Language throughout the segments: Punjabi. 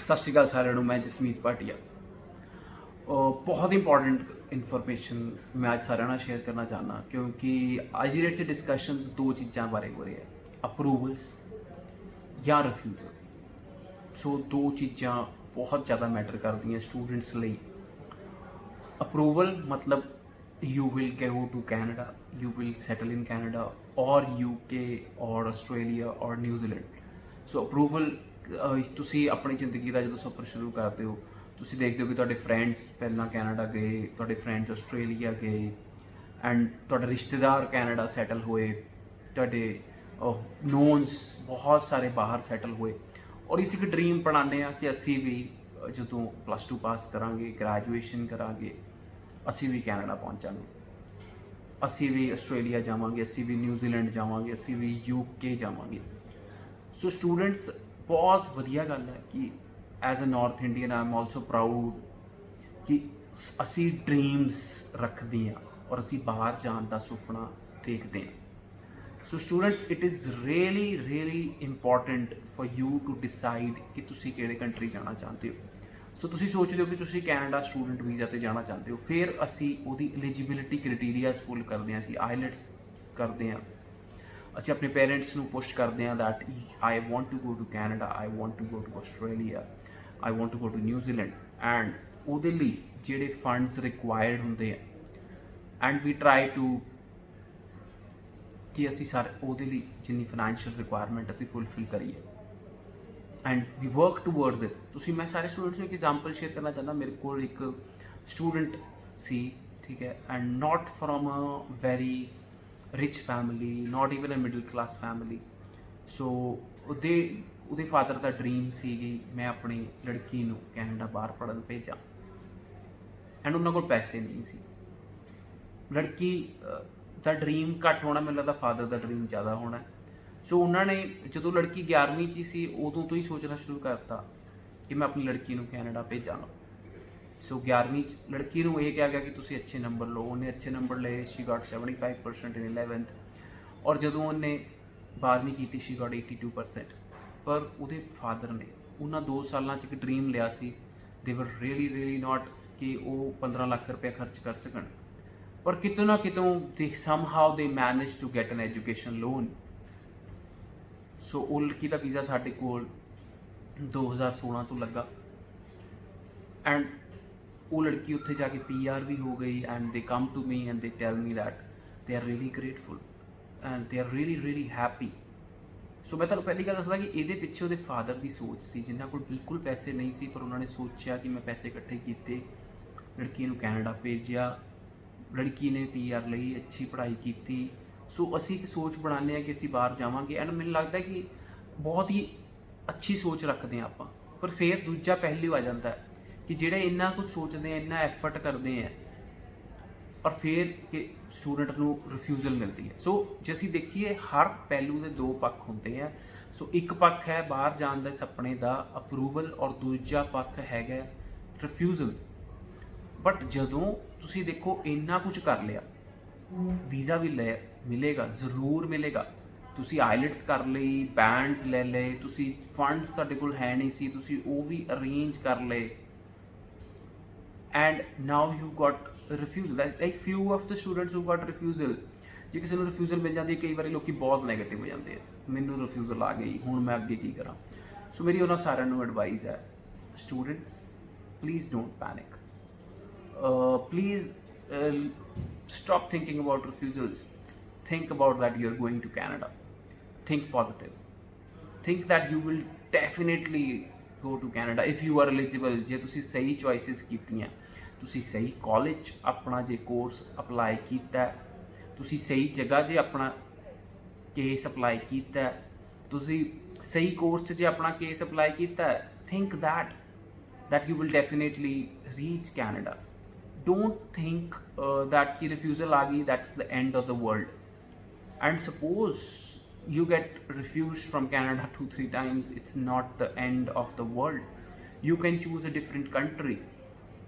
सत श्री अकाल साਰਿਆਂ ਨੂੰ। ਮੈਂ ਜਸਮੀਤ ਭਾਟੀਆ। बहुत इंपॉर्टेंट इन्फॉर्मेशन मैं आज सारे शेयर करना चाहना, क्योंकि आज की डेट से डिस्कशनस दो चीज़ों बारे हो रही है, अप्रूवल्स या रिफ्यूज़ल। सो दो चीज़ां बहुत ज़्यादा मैटर करती हैं स्टूडेंट्स ਲਈ। अप्रूवल मतलब you will go to Canada, you will settle in Canada और UK और आस्ट्रेलिया और न्यूजीलैंड। सो अप्रूवल ਤੁਸੀਂ ਆਪਣੀ ਜ਼ਿੰਦਗੀ ਦਾ ਜਦੋਂ ਸਫ਼ਰ ਸ਼ੁਰੂ ਕਰਦੇ ਹੋ, ਤੁਸੀਂ ਦੇਖਦੇ ਹੋ ਕਿ ਤੁਹਾਡੇ ਫਰੈਂਡਸ ਪਹਿਲਾਂ ਕੈਨੇਡਾ ਗਏ, ਤੁਹਾਡੇ ਫਰੈਂਡਸ ਆਸਟ੍ਰੇਲੀਆ ਗਏ ਐਂਡ ਤੁਹਾਡੇ ਰਿਸ਼ਤੇਦਾਰ ਕੈਨੇਡਾ ਸੈਟਲ ਹੋਏ, ਤੁਹਾਡੇ ਨੋਨਸ ਬਹੁਤ ਸਾਰੇ ਬਾਹਰ ਸੈਟਲ ਹੋਏ। ਔਰ ਇਸ ਇੱਕ ਡ੍ਰੀਮ ਬਣਾਉਂਦੇ ਆ ਕਿ ਅਸੀਂ ਵੀ ਜਦੋਂ +2 ਪਾਸ ਕਰਾਂਗੇ, ਗ੍ਰੈਜੂਏਸ਼ਨ ਕਰਾਂਗੇ, ਅਸੀਂ ਵੀ ਕੈਨੇਡਾ ਪਹੁੰਚਾਂਗੇ, ਅਸੀਂ ਵੀ ਆਸਟ੍ਰੇਲੀਆ ਜਾਵਾਂਗੇ, ਅਸੀਂ ਵੀ ਨਿਊਜ਼ੀਲੈਂਡ ਜਾਵਾਂਗੇ, ਅਸੀਂ ਵੀ UK ਜਾਵਾਂਗੇ। ਸੋ ਸਟੂਡੈਂਟਸ बहुत वधिया गल है कि as a north Indian I am also proud कि असी ड्रीम्स रखते हैं और असी बाहर जाने का सुपना देखते हैं। So students it is really important for you to decide कि तुसी किहड़े कंट्री जाना चाहते हो। सो तुसी सोचते हो कि तुसी कैनेडा स्टूडेंट वीज़ा ते जाना चाहते हो, फिर असी उहदी एलिजिबिलिटी क्राइटेरियाज फुल करते हैं, असी आईलैट्स करते हैं, ਅਸੀਂ ਆਪਣੇ ਪੇਰੈਂਟਸ ਨੂੰ ਪੁਸ਼ ਕਰਦੇ ਹਾਂ that I want to go to Canada, I want to go to Australia, I want to go to New Zealand. And ਉਹਦੇ ਲਈ ਜਿਹੜੇ ਫੰਡਸ ਰਿਕਵਾਇਰਡ ਹੁੰਦੇ ਆ ਐਂਡ ਵੀ ਟਰਾਈ ਟੂ ਕਿ ਅਸੀਂ ਸਾਰੇ ਉਹਦੇ ਲਈ ਜਿੰਨੀ ਫਾਈਨੈਂਸ਼ੀਅਲ ਰਿਕੁਆਇਰਮੈਂਟ ਅਸੀਂ ਫੁਲਫਿਲ ਕਰੀਏ and we work towards it. ਤੁਸੀਂ ਮੈਂ ਸਾਰੇ ਸਟੂਡੈਂਟਸ ਨੂੰ ਇੱਕ ਐਗਜ਼ਾਮਪਲ ਸ਼ੇਅਰ ਕਰਨਾ ਚਾਹੁੰਦਾ। ਮੇਰੇ ਕੋਲ ਇੱਕ ਸਟੂਡੈਂਟ ਸੀ, ਠੀਕ ਹੈ, and not from a very rich family, not even a middle class family. So ਉਹਦੇ ਫਾਦਰ ਦਾ ਡ੍ਰੀਮ ਸੀ ਕਿ ਮੈਂ ਆਪਣੀ ਲੜਕੀ ਨੂੰ ਕੈਨੇਡਾ ਬਾਹਰ ਪੜ੍ਹਨ ਭੇਜਾਂ ਐਂਡ ਉਹਨਾਂ ਕੋਲ ਪੈਸੇ ਨਹੀਂ ਸੀ। ਲੜਕੀ ਦਾ ਡ੍ਰੀਮ ਘੱਟ ਹੋਣਾ, ਮੈਨੂੰ ਲੱਗਦਾ ਫਾਦਰ ਦਾ ਡ੍ਰੀਮ ਜ਼ਿਆਦਾ ਹੋਣਾ। ਸੋ ਉਹਨਾਂ ਨੇ ਜਦੋਂ ਲੜਕੀ 11ਵੀਂ 'ਚ ਸੀ ਉਦੋਂ ਤੋਂ ਹੀ ਸੋਚਣਾ ਸ਼ੁਰੂ ਕਰਤਾ ਕਿ ਮੈਂ ਆਪਣੀ ਲੜਕੀ ਨੂੰ ਕੈਨੇਡਾ ਭੇਜਾਂਗਾ। सो 11ਵੀਂ 'ਚ ਲੜਕੀ ਨੂੰ ਇਹ ਕਿਹਾ ਗਿਆ ਕਿ ਤੁਸੀਂ ਅੱਛੇ ਨੰਬਰ ਲਓ। ਉਹਨੇ ਅੱਛੇ ਨੰਬਰ ਲਏ, ਸ਼ੀ ਗਾਟ 75% ਇਨ 11th। ਔਰ ਜਦੋਂ ਉਹਨੇ 12ਵੀਂ ਕੀਤੀ ਸ਼ੀ ਗਾਟ 82%। ਪਰ ਉਹਦੇ ਫਾਦਰ ਨੇ ਉਹਨਾਂ 2 ਸਾਲਾਂ 'ਚ ਇੱਕ ਡ੍ਰੀਮ ਲਿਆ ਸੀ, ਦੇ ਵਰ ਰੀਅਲੀ ਨਾਟ ਕਿ ਉਹ 15 ਲੱਖ ਰੁਪਏ ਖਰਚ ਕਰ ਸਕਣ, ਪਰ ਕਿਤੋਂ ਨਾ ਕਿਤੋਂ ਦੇ somehow they manage to get an education loan. So ਉਹ ਲੜਕੀ ਦਾ ਵੀਜ਼ਾ ਸਾਡੇ ਕੋਲ 2016 ਤੋਂ ਲੱਗਾ ਐਂਡ ਉਹ ਲੜਕੀ ਉੱਥੇ ਜਾ ਕੇ PR ਵੀ ਹੋ ਗਈ ਐਂਡ ਦੇ come to me and they tell me that they are really grateful and they are really happy. So ਮੈਂ ਤੁਹਾਨੂੰ ਪਹਿਲੀ ਗੱਲ ਦੱਸਦਾ ਕਿ ਇਹਦੇ ਪਿੱਛੇ ਉਹਦੇ ਫਾਦਰ ਦੀ ਸੋਚ ਸੀ, ਜਿਨ੍ਹਾਂ ਕੋਲ ਬਿਲਕੁਲ ਪੈਸੇ ਨਹੀਂ ਸੀ, ਪਰ ਉਹਨਾਂ ਨੇ ਸੋਚਿਆ ਕਿ ਮੈਂ ਪੈਸੇ ਇਕੱਠੇ ਕੀਤੇ, ਲੜਕੀ ਨੂੰ ਕੈਨੇਡਾ ਭੇਜਿਆ, ਲੜਕੀ ਨੇ PR ਲਈ, ਅੱਛੀ ਪੜ੍ਹਾਈ ਕੀਤੀ। ਸੋ ਅਸੀਂ ਇੱਕ ਸੋਚ ਬਣਾਉਂਦੇ ਹਾਂ ਕਿ ਅਸੀਂ ਬਾਹਰ ਜਾਵਾਂਗੇ ਐਂਡ ਮੈਨੂੰ ਲੱਗਦਾ ਕਿ ਬਹੁਤ ਹੀ ਅੱਛੀ ਸੋਚ ਰੱਖਦੇ ਹਾਂ ਆਪਾਂ। ਪਰ ਫਿਰ ਦੂਜਾ ਪਹਿਲੂ ਆ ਜਾਂਦਾ ਕਿ ਜਿਹੜੇ ਇੰਨਾ ਕੁਝ ਸੋਚਦੇ ਆ, ਇੰਨਾ ਐਫਰਟ ਕਰਦੇ ਆ, ਔਰ ਫਿਰ ਕਿ ਸਟੂਡੈਂਟ ਨੂੰ ਰਿਫਿਊਜ਼ਲ ਮਿਲਦੀ ਹੈ। ਸੋ ਜੇ ਅਸੀਂ ਦੇਖੀਏ ਹਰ ਪਹਿਲੂ ਦੇ 2 ਪੱਖ ਹੁੰਦੇ ਆ। ਸੋ ਇੱਕ ਪੱਖ ਹੈ ਬਾਹਰ ਜਾਣ ਦੇ ਸੁਪਨੇ ਦਾ ਅਪਰੂਵਲ ਔਰ ਦੂਜਾ ਪੱਖ ਹੈਗਾ ਰਿਫਿਊਜ਼ਲ। ਬਟ ਜਦੋਂ ਤੁਸੀਂ ਦੇਖੋ ਇੰਨਾ ਕੁਝ ਕਰ ਲਿਆ, ਵੀਜ਼ਾ ਵੀ ਲੈ ਮਿਲੇਗਾ, ਜ਼ਰੂਰ ਮਿਲੇਗਾ। ਤੁਸੀਂ ਆਈਲੈਟਸ ਕਰ ਲਈ, ਬੈਂਡਸ ਲੈ ਲਏ, ਤੁਸੀਂ ਫੰਡਸ ਤੁਹਾਡੇ ਕੋਲ ਹੈ ਨਹੀਂ ਸੀ, ਤੁਸੀਂ ਉਹ ਵੀ ਅਰੇਂਜ ਕਰ ਲਏ and now you got refusal, like few of the students who got refusal। ਜੇ ਕਿਸੇ ਨੂੰ ਰਿਫਿਊਜ਼ਲ ਮਿਲ ਜਾਂਦੀ ਹੈ, ਕਈ ਵਾਰੀ ਲੋਕੀ ਬਹੁਤ ਨੈਗੇਟਿਵ ਹੋ ਜਾਂਦੇ ਆ, ਮੈਨੂੰ ਰਿਫਿਊਜ਼ਲ ਆ ਗਈ, ਹੁਣ ਮੈਂ ਅੱਗੇ ਕੀ ਕਰਾਂ। ਸੋ ਮੇਰੀ ਉਹਨਾਂ ਸਾਰਿਆਂ ਨੂੰ ਐਡਵਾਈਸ ਹੈ, students please don't panic, please stop thinking about refusals, think about that you are going to Canada, think positive, think that you will definitely go to Canada if you are eligible। ਜੇ ਤੁਸੀਂ ਸਹੀ ਚੋਇਸਿਸ ਕੀਤੀਆਂ, ਤੁਸੀਂ ਸਹੀ ਕਾਲਜ ਆਪਣਾ ਜੇ ਕੋਰਸ ਅਪਲਾਈ ਕੀਤਾ, ਤੁਸੀਂ ਸਹੀ ਜਗ੍ਹਾ ਜੇ ਆਪਣਾ ਕੇਸ ਅਪਲਾਈ ਕੀਤਾ, ਤੁਸੀਂ ਸਹੀ ਕੋਰਸ 'ਚ ਜੇ ਆਪਣਾ ਕੇਸ ਅਪਲਾਈ ਕੀਤਾ, think that you will definitely reach Canada। don't think that ki refusal aa gayi, that's the end of the world। and suppose you get refused from Canada 2-3 times, it's not the end of the world। you can choose a different country,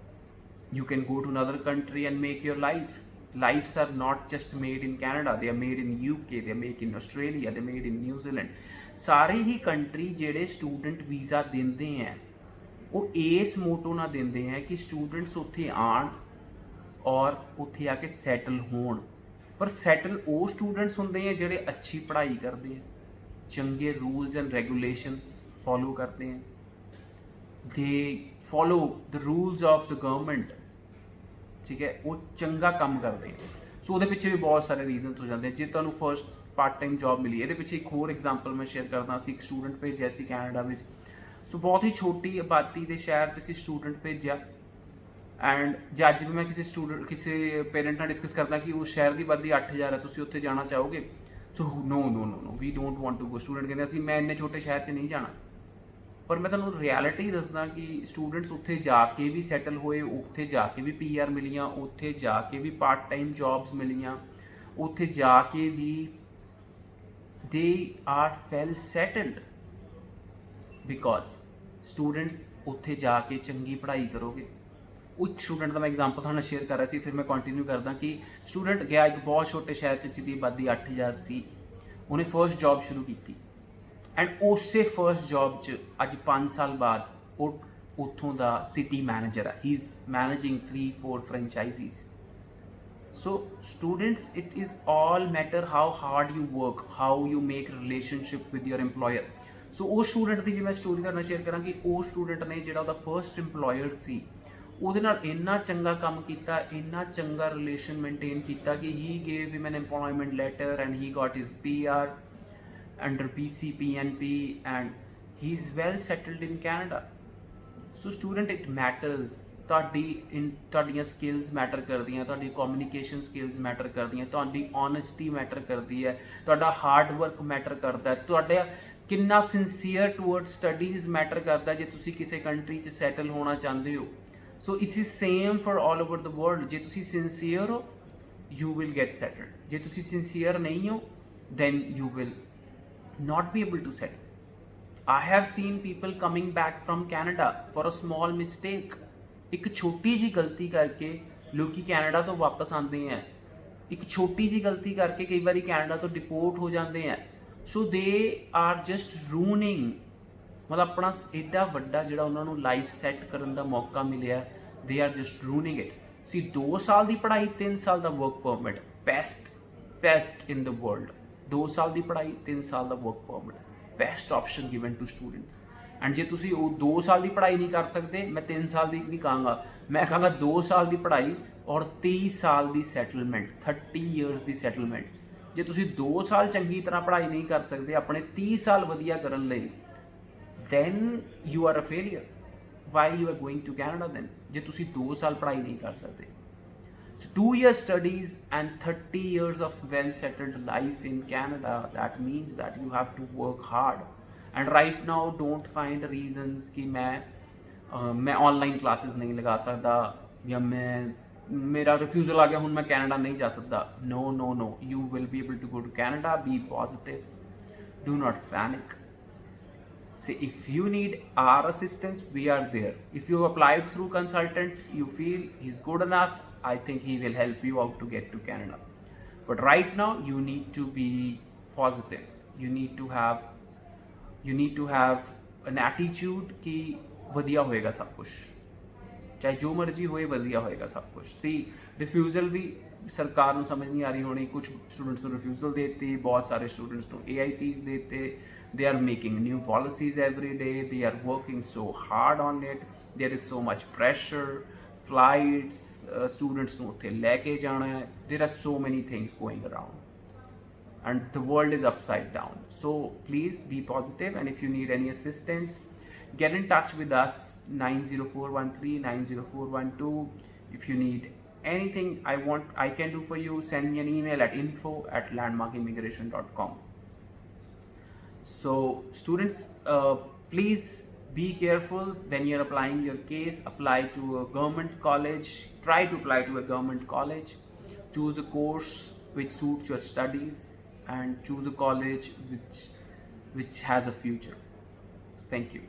you can go to another country and make your lives are not just made in Canada, they are made in UK, they are made in Australia, they are made in New Zealand। ਸਾਰੇ ਹੀ ਕੰਟਰੀ ਜਿਹੜੇ ਸਟੂਡੈਂਟ ਵੀਜ਼ਾ ਦਿੰਦੇ ਹੈ वो इस मोटो ना देंदे हैं कि स्टूडेंट्स उत्थे आण और उत्थे आके सैटल होण। पर सैटल वो स्टूडेंट्स होंदे हैं जिहड़े अच्छी पढ़ाई करते हैं, चंगे रूल्स एंड रेगूलेशंस फॉलो करते हैं, they follow the rules of the government, ठीक है, वो चंगा काम करते हैं। सो ਉਹਦੇ ਪਿੱਛੇ भी बहुत सारे रीजन हो जाते हैं। जे ਤੁਹਾਨੂੰ फर्स्ट पार्ट टाइम जॉब मिली, ਇਹਦੇ ਪਿੱਛੇ एक होर एग्जाम्पल मैं शेयर करदा ਸੀ। एक स्टूडेंट भेजिਆ ਸੀ ਕੈਨੇਡਾ ਵਿੱਚ। सो बहुत ही छोटी आबादी के शहर 'ਚ ਅਸੀਂ स्टूडेंट भेजिਆ। ਐਂਡ ਜੇ ਅੱਜ ਵੀ ਮੈਂ ਕਿਸੇ ਪੇਰੈਂਟ ਨਾਲ ਡਿਸਕਸ ਕਰਦਾ ਕਿ ਉਸ ਸ਼ਹਿਰ ਦੀ ਆਬਾਦੀ 8000 ਹੈ, ਤੁਸੀਂ ਉੱਥੇ ਜਾਣਾ ਚਾਹੋਗੇ? So no we don't want to go. Student ਕਹਿੰਦੇ ਅਸੀਂ ਮੈਂ ਇੰਨੇ ਛੋਟੇ ਸ਼ਹਿਰ 'ਚ ਨਹੀਂ ਜਾਣਾ। ਪਰ ਮੈਂ ਤੁਹਾਨੂੰ ਰਿਐਲਿਟੀ ਦੱਸਦਾ ਕਿ ਸਟੂਡੈਂਟਸ ਉੱਥੇ ਜਾ ਕੇ ਵੀ ਸੈਟਲ ਹੋਏ, ਉੱਥੇ ਜਾ ਕੇ ਵੀ PR ਮਿਲੀਆਂ, ਉੱਥੇ ਜਾ ਕੇ ਵੀ ਪਾਰਟ ਟਾਈਮ ਜੌਬਸ ਮਿਲੀਆਂ, ਉੱਥੇ ਜਾ ਕੇ ਵੀ they are well settled because students ਉੱਥੇ ਜਾ ਕੇ ਚੰਗੀ ਪੜ੍ਹਾਈ ਕਰੋਗੇ। ਉਹ ਇੱਕ ਸਟੂਡੈਂਟ ਦਾ ਮੈਂ ਐਗਜ਼ਾਮਪਲ ਤੁਹਾਨੂੰ ਨਾਲ ਸ਼ੇਅਰ ਕਰ ਰਿਹਾ ਸੀ, ਫਿਰ ਮੈਂ ਕੰਟੀਨਿਊ ਕਰਦਾ ਕਿ ਸਟੂਡੈਂਟ ਗਿਆ ਇੱਕ ਬਹੁਤ ਛੋਟੇ ਸ਼ਹਿਰ 'ਚ ਜਿਹਦੀ ਆਬਾਦੀ 8000 ਸੀ। ਉਹਨੇ ਫਰਸਟ ਜੌਬ ਸ਼ੁਰੂ ਕੀਤੀ ਐਂਡ ਉਸੇ ਫਰਸਟ ਜੌਬ 'ਚ ਅੱਜ 5 ਸਾਲ ਬਾਅਦ ਉਹ ਉੱਥੋਂ ਦਾ ਸਿਟੀ ਮੈਨੇਜਰ ਹੈ। ਹੀ is managing 3-4 ਫਰੈਂਚਾਈਜ਼ੀਜ਼। So students, it is all matter how hard you work, how you make relationship with your employer. So ਉਹ ਸਟੂਡੈਂਟ ਦੀ ਜੇ ਮੈਂ ਸਟੋਰੀ ਤੁਹਾਡੇ ਨਾਲ ਸ਼ੇਅਰ ਕਰਾਂ ਕਿ ਉਹ ਸਟੂਡੈਂਟ ਨੇ ਜਿਹੜਾ ਉਹਦਾ ਫਰਸਟ ਇੰਪਲੋਇਰ ਸੀ, ਉਹਦੇ ਨਾਲ ਇੰਨਾ ਚੰਗਾ ਕੰਮ ਕੀਤਾ, ਇੰਨਾ ਚੰਗਾ ਰਿਲੇਸ਼ਨ ਮੇਨਟੇਨ ਕੀਤਾ ਕਿ he gave him an employment letter and he got his PR under PCPNP and he is well settled in Canada. So student, it matters. ਤੁਹਾਡੀਆਂ ਸਕਿੱਲਸ ਮੈਟਰ ਕਰਦੀਆਂ, ਤੁਹਾਡੀ ਕਮਿਊਨੀਕੇਸ਼ਨ ਸਕਿੱਲਸ ਮੈਟਰ ਕਰਦੀਆਂ, ਤੁਹਾਡੀ ਓਨੈਸਟੀ ਮੈਟਰ ਕਰਦੀ ਹੈ, ਤੁਹਾਡਾ ਹਾਰਡ ਵਰਕ ਮੈਟਰ ਕਰਦਾ, ਤੁਹਾਡਾ ਕਿੰਨਾ ਸਿੰਸੀਅਰ ਟੂਵਰਡ ਸਟੱਡੀਜ਼ ਮੈਟਰ ਕਰਦਾ ਜੇ ਤੁਸੀਂ ਕਿਸੇ ਕੰਟਰੀ 'ਚ ਸੈਟਲ ਹੋਣਾ ਚਾਹੁੰਦੇ ਹੋ। So it's is same for all over the world. ਜੇ ਤੁਸੀਂ ਸਿੰਸੀਅਰ ਹੋ, ਯੂ ਵਿਲ ਗੈਟ ਸੈਟਲਡ। ਜੇ ਤੁਸੀਂ ਸਿੰਸੀਅਰ ਨਹੀਂ ਹੋ, then you will not be able to settle. I have seen people coming back from Canada for a small mistake. ਇੱਕ ਛੋਟੀ ਜੀ ਗਲਤੀ ਕਰਕੇ ਲੋਕੀ ਕੈਨੇਡਾ ਤੋਂ ਵਾਪਸ ਆਉਂਦੇ ਹੈ। ਇੱਕ ਛੋਟੀ ਜੀ ਗਲਤੀ ਕਰਕੇ ਕਈ ਵਾਰੀ ਕੈਨੇਡਾ ਤੋਂ ਡਿਪੋਰਟ ਹੋ ਜਾਂਦੇ ਹੈ। ਸੋ ਦੇ ਆਰ ਜਸਟ ਰੂਨਿੰਗ, ਮਤਲਬ ਆਪਣਾ ਐਡਾ ਵੱਡਾ ਜਿਹੜਾ ਉਹਨਾਂ ਨੂੰ ਲਾਈਫ ਸੈੱਟ ਕਰਨ ਦਾ ਮੌਕਾ ਮਿਲਿਆ, they are just running it. ਸੀ 2 ਸਾਲ ਦੀ ਪੜ੍ਹਾਈ, 3 ਸਾਲ ਦਾ work permit, best in the world. 2 ਸਾਲ ਦੀ ਪੜ੍ਹਾਈ, 3 ਸਾਲ ਦਾ work permit, best option given to students. And ਜੇ ਤੁਸੀਂ ਉਹ 2 ਸਾਲ ਦੀ ਪੜ੍ਹਾਈ ਨਹੀਂ ਕਰ ਸਕਦੇ, ਮੈਂ 3 ਸਾਲ ਦੀ ਨਹੀਂ ਕਹਾਂਗਾ, ਮੈਂ ਕਹਾਂਗਾ 2 ਸਾਲ ਦੀ ਪੜ੍ਹਾਈ ਔਰ 30 ਸਾਲ ਦੀ ਸੈਟਲਮੈਂਟ, 30 ਇਅਰਸ ਦੀ ਸੈਟਲਮੈਂਟ। ਜੇ ਤੁਸੀਂ 2 ਸਾਲ ਚੰਗੀ ਤਰ੍ਹਾਂ ਪੜ੍ਹਾਈ ਨਹੀਂ ਕਰ ਸਕਦੇ ਆਪਣੇ 30 ਸਾਲ ਵਧੀਆ ਕਰਨ ਲਈ, then you are a failure. Why you are going to Canada then, ਜੇ ਤੁਸੀਂ 2 ਸਾਲ ਪੜ੍ਹਾਈ ਨਹੀਂ ਕਰ ਸਕਦੇ। So 2 years studies and 30 years of well settled life in Canada, that means that you have to work hard. And right now don't find reasons कि मैं ऑनलाइन क्लासेस नहीं लगा सकता या मेरा रिफ्यूज़ल आ गया हूँ मैं कैनेडा नहीं जा सकता। No, you will be able to go to Canada. Be positive, do not panic. See, if you need our assistance, we are there. If you applied through consultant, you feel he's good enough, I think he will help you out to get to Canada. But right now you need to be positive. You need to have an attitude कि वधिया होएगा सब कुछ, चाहे जो मर्जी होए वधिया होएगा सब कुछ। सी रिफ्यूज़ल भी सरकार ਨੂੰ समझ नहीं आ रही होनी, कुछ स्टूडेंट्स ਨੂੰ रिफ्यूज़ल देते, बहुत सारे स्टूडेंट्स ਨੂੰ AITs देते। They are making new policies every day, they are working so hard on it, there is so much pressure, flights, students ਨੂੰ ਉੱਥੇ ਲੈ ਕੇ ਜਾਣਾ ਹੈ, there are so many things going around and the world is upside down. So please be positive, and if you need any assistance, get in touch with us 90413 90412. If you need anything I can do for you, send me an email at info@landmarkimmigration.com. So students, please be careful when you're applying your case. Apply to a government college, try to apply to a government college, choose a course which suits your studies, and choose a college which has a future. Thank you.